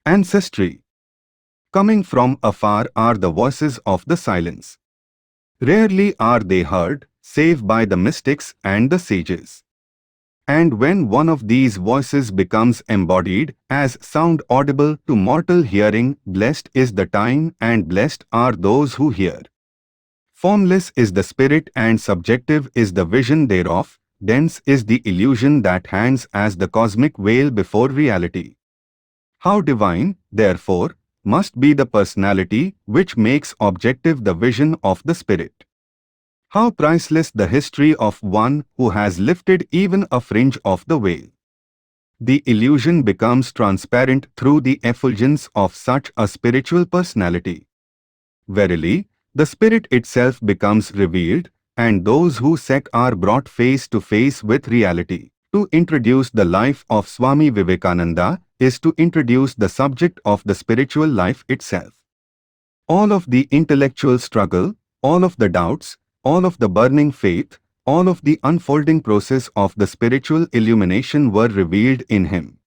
Ancestry. Coming from afar are the voices of the silence. Rarely are they heard, save by the mystics and the sages. And when one of these voices becomes embodied as sound audible to mortal hearing, blessed is the time and blessed are those who hear. Formless is the spirit and subjective is the vision thereof, dense is the illusion that hangs as the cosmic veil before reality. How divine, therefore, must be the personality which makes objective the vision of the spirit. How priceless the history of one who has lifted even a fringe of the veil. The illusion becomes transparent through the effulgence of such a spiritual personality. Verily, the spirit itself becomes revealed, and those who seek are brought face to face with reality. To introduce the life of Swami Vivekananda is to introduce the subject of the spiritual life itself. All of the intellectual struggle, all of the doubts, all of the burning faith, all of the unfolding process of the spiritual illumination were revealed in him.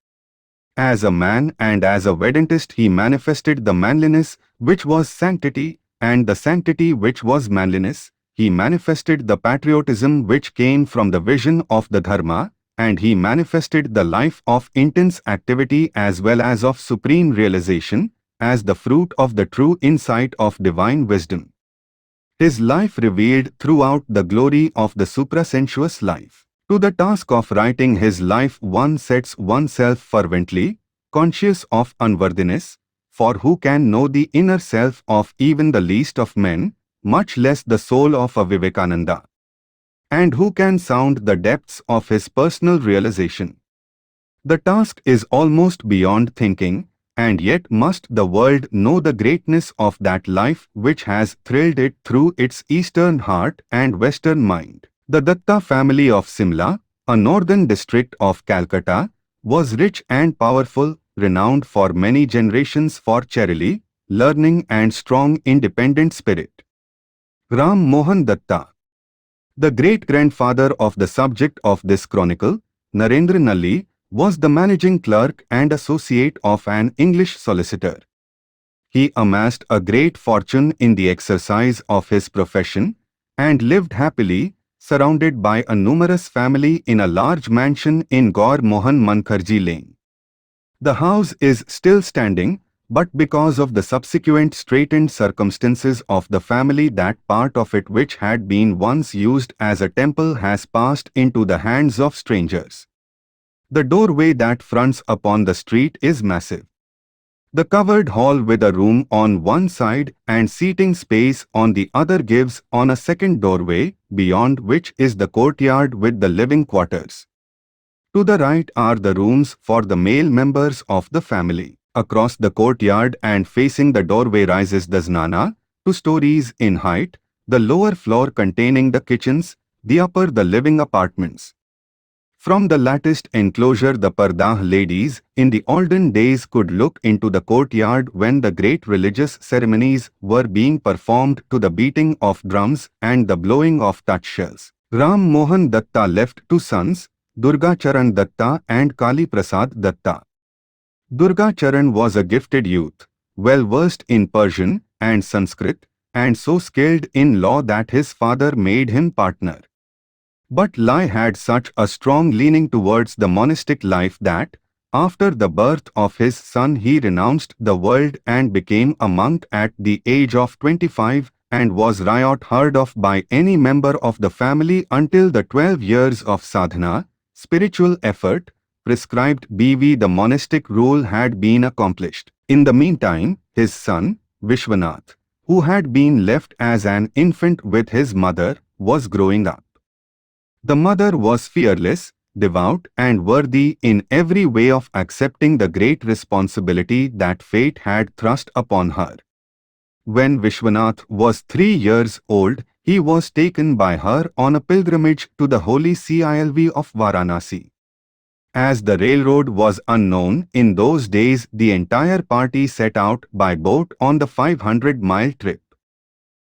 As a man and as a Vedantist he manifested the manliness which was sanctity, and the sanctity which was manliness. He manifested the patriotism which came from the vision of the Dharma, and he manifested the life of intense activity as well as of supreme realization, as the fruit of the true insight of divine wisdom. His life revealed throughout the glory of the suprasensuous life. To the task of writing his life one sets oneself fervently, conscious of unworthiness, for who can know the inner self of even the least of men, much less the soul of a Vivekananda? And who can sound the depths of his personal realization? The task is almost beyond thinking, and yet must the world know the greatness of that life which has thrilled it through its eastern heart and western mind. The Datta family of Simla, a northern district of Calcutta, was rich and powerful, renowned for many generations for charity, learning and strong independent spirit. Ram Mohan Datta, the great-grandfather of the subject of this chronicle, Narendra Nalli, was the managing clerk and associate of an English solicitor. He amassed a great fortune in the exercise of his profession and lived happily, surrounded by a numerous family in a large mansion in Gaur Mohan Mankharji Lane. The house is still standing, but because of the subsequent straitened circumstances of the family, that part of it which had been once used as a temple has passed into the hands of strangers. The doorway that fronts upon the street is massive. The covered hall with a room on one side and seating space on the other gives on a second doorway, beyond which is the courtyard with the living quarters. To the right are the rooms for the male members of the family. Across the courtyard and facing the doorway rises the znana, 2 stories in height, the lower floor containing the kitchens, the upper the living apartments. From the latticed enclosure the Pardah ladies in the olden days could look into the courtyard when the great religious ceremonies were being performed to the beating of drums and the blowing of touch shells. Ram Mohan Datta left 2 sons, Durga Charan Datta and Kali Prasad Datta. Durga Charan was a gifted youth, well versed in Persian and Sanskrit, and so skilled in law that his father made him partner. But Lai had such a strong leaning towards the monastic life that, after the birth of his son, he renounced the world and became a monk at the age of 25 and was not heard of by any member of the family until the 12 years of sadhana, spiritual effort, prescribed bv the monastic rule had been accomplished. In the meantime, his son, Vishwanath, who had been left as an infant with his mother, was growing up. The mother was fearless, devout and worthy in every way of accepting the great responsibility that fate had thrust upon her. When Vishwanath was 3 years old, he was taken by her on a pilgrimage to the holy Silv of Varanasi. As the railroad was unknown in those days, the entire party set out by boat on the 500-mile trip.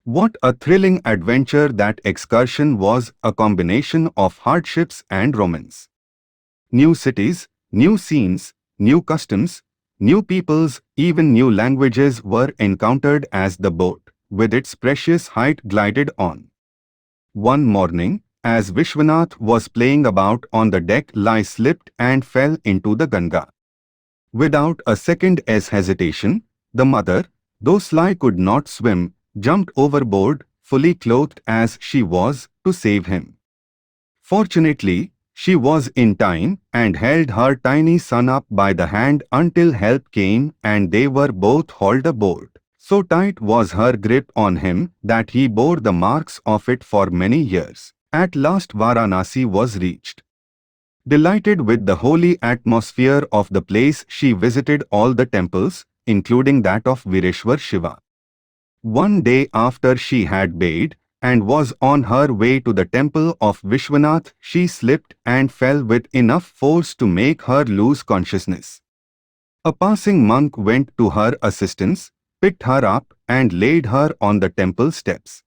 What a thrilling adventure that excursion was, a combination of hardships and romance. New cities, new scenes, new customs, New peoples, even new languages were encountered as the boat, with its precious height, glided on. One morning, as Vishwanath was playing about on the deck, Lai slipped and fell into the Ganga. Without a second's hesitation, the mother, though Sly could not swim, jumped overboard, fully clothed as she was, to save him. Fortunately, she was in time and held her tiny son up by the hand until help came and they were both hauled aboard. So tight was her grip on him that he bore the marks of it for many years. At last Varanasi was reached. Delighted with the holy atmosphere of the place, she visited all the temples, including that of Vireshwar Shiva. One day after she had bathed and was on her way to the temple of Vishwanath, she slipped and fell with enough force to make her lose consciousness. A passing monk went to her assistance, picked her up and laid her on the temple steps.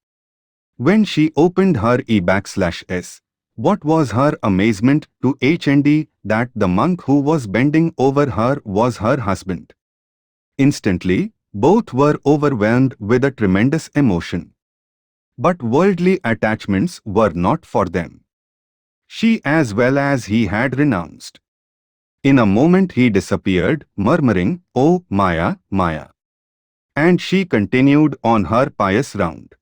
When she opened her e-s, what was her amazement to HND that the monk who was bending over her was her husband. Instantly, both were overwhelmed with a tremendous emotion. But worldly attachments were not for them. She as well as he had renounced. In a moment he disappeared, murmuring, "Oh, Maya, Maya." And she continued on her pious round.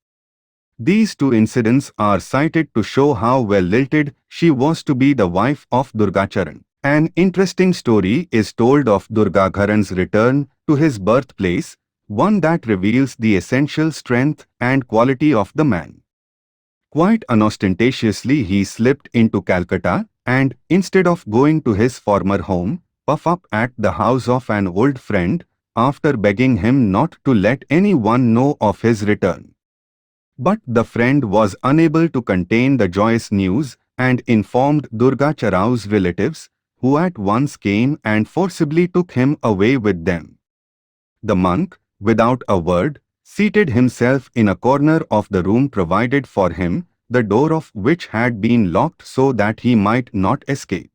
These two incidents are cited to show how well lilted she was to be the wife of Durgacharan. An interesting story is told of Durgagharan's return to his birthplace, one that reveals the essential strength and quality of the man. Quite unostentatiously he slipped into Calcutta and, instead of going to his former home, puff up at the house of an old friend, after begging him not to let anyone know of his return. But the friend was unable to contain the joyous news and informed Durgacharau's relatives, who at once came and forcibly took him away with them. The monk, without a word, seated himself in a corner of the room provided for him, the door of which had been locked so that he might not escape.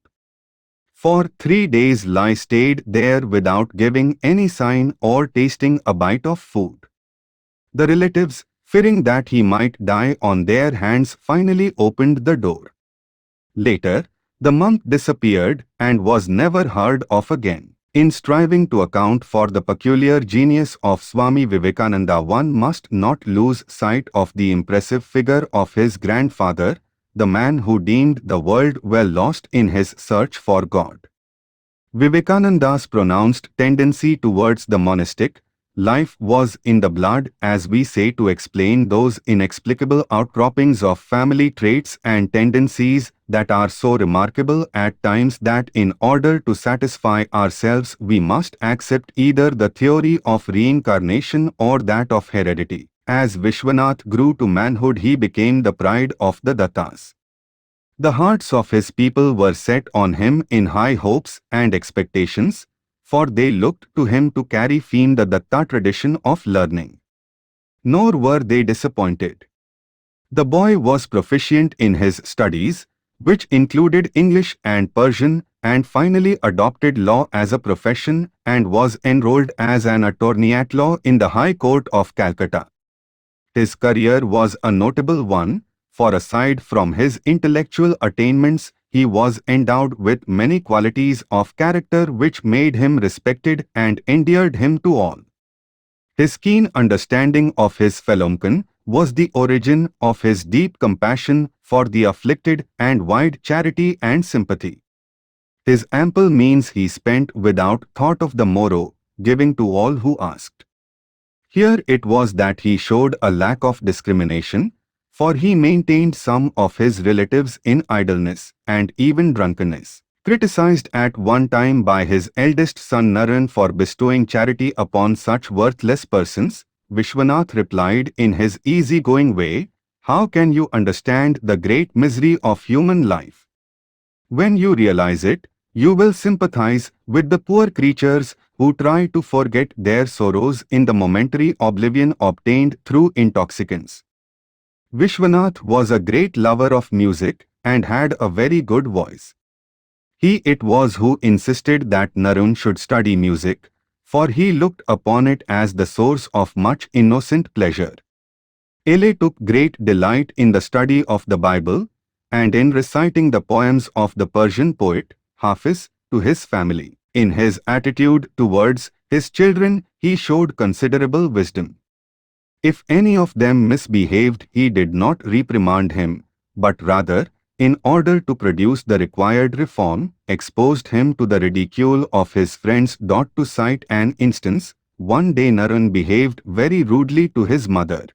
For 3 days Lai stayed there without giving any sign or tasting a bite of food. The relatives, fearing that he might die on their hands, finally opened the door. Later, the monk disappeared and was never heard of again. In striving to account for the peculiar genius of Swami Vivekananda, one must not lose sight of the impressive figure of his grandfather, the man who deemed the world well lost in his search for God. Vivekananda's pronounced tendency towards the monastic life was in the blood, as we say, to explain those inexplicable outcroppings of family traits and tendencies that are so remarkable at times that in order to satisfy ourselves we must accept either the theory of reincarnation or that of heredity. As Vishwanath grew to manhood, he became the pride of the Dattas. The hearts of his people were set on him in high hopes and expectations, for they looked to him to carry forward the Datta tradition of learning. Nor were they disappointed. The boy was proficient in his studies, which included English and Persian, and finally adopted law as a profession and was enrolled as an attorney at law in the High Court of Calcutta. His career was a notable one, for aside from his intellectual attainments, he was endowed with many qualities of character which made him respected and endeared him to all. His keen understanding of his fellowmen was the origin of his deep compassion for the afflicted and wide charity and sympathy. His ample means he spent without thought of the morrow, giving to all who asked. Here it was that he showed a lack of discrimination, for he maintained some of his relatives in idleness and even drunkenness. Criticized at one time by his eldest son Naran for bestowing charity upon such worthless persons, Vishwanath replied in his easy-going way, "How can you understand the great misery of human life? When you realize it, you will sympathize with the poor creatures who try to forget their sorrows in the momentary oblivion obtained through intoxicants." Vishwanath was a great lover of music and had a very good voice. He it was who insisted that Narun should study music, for he looked upon it as the source of much innocent pleasure. Ele took great delight in the study of the Bible, and in reciting the poems of the Persian poet, Hafiz, to his family. In his attitude towards his children, he showed considerable wisdom. If any of them misbehaved, he did not reprimand him, but rather, in order to produce the required reform, exposed him to the ridicule of his friends. To cite an instance, one day Naran behaved very rudely to his mother.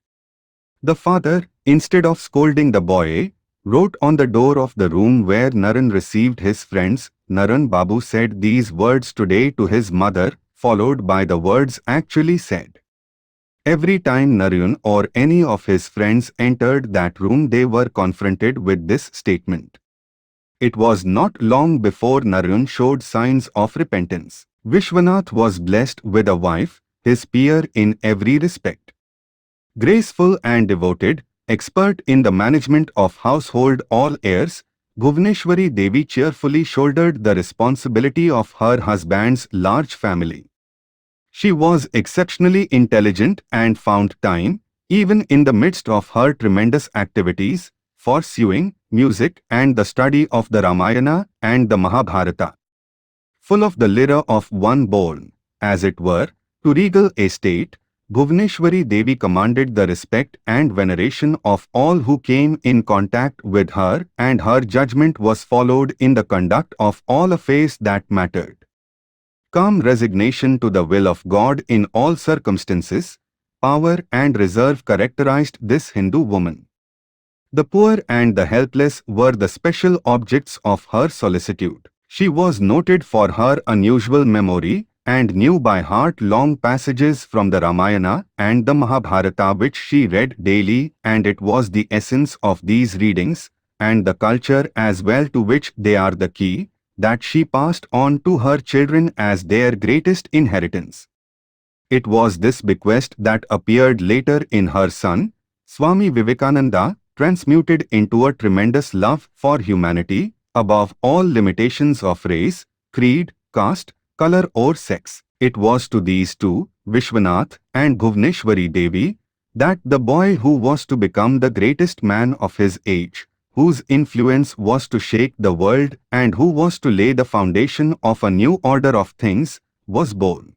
The father, instead of scolding the boy, wrote on the door of the room where Naran received his friends. Naran Babu said these words today to his mother, followed by the words actually said. Every time Narayana or any of his friends entered that room, they were confronted with this statement. It was not long before Narayana showed signs of repentance. Vishwanath was blessed with a wife, his peer in every respect. Graceful and devoted, expert in the management of household all airs, Bhuvaneshwari Devi cheerfully shouldered the responsibility of her husband's large family. She was exceptionally intelligent and found time, even in the midst of her tremendous activities, for sewing, music and the study of the Ramayana and the Mahabharata. Full of the lyre of one born, as it were, to regal estate, Bhuvaneshwari Devi commanded the respect and veneration of all who came in contact with her, and her judgment was followed in the conduct of all affairs that mattered. Calm resignation to the will of God in all circumstances, power and reserve characterized this Hindu woman. The poor and the helpless were the special objects of her solicitude. She was noted for her unusual memory and knew by heart long passages from the Ramayana and the Mahabharata which she read daily, and it was the essence of these readings, and the culture as well to which they are the key, that she passed on to her children as their greatest inheritance. It was this bequest that appeared later in her son, Swami Vivekananda, transmuted into a tremendous love for humanity, above all limitations of race, creed, caste, color or sex. It was to these two, Vishwanath and Bhuvaneshwari Devi, that the boy who was to become the greatest man of his age, whose influence was to shake the world and who was to lay the foundation of a new order of things, was born.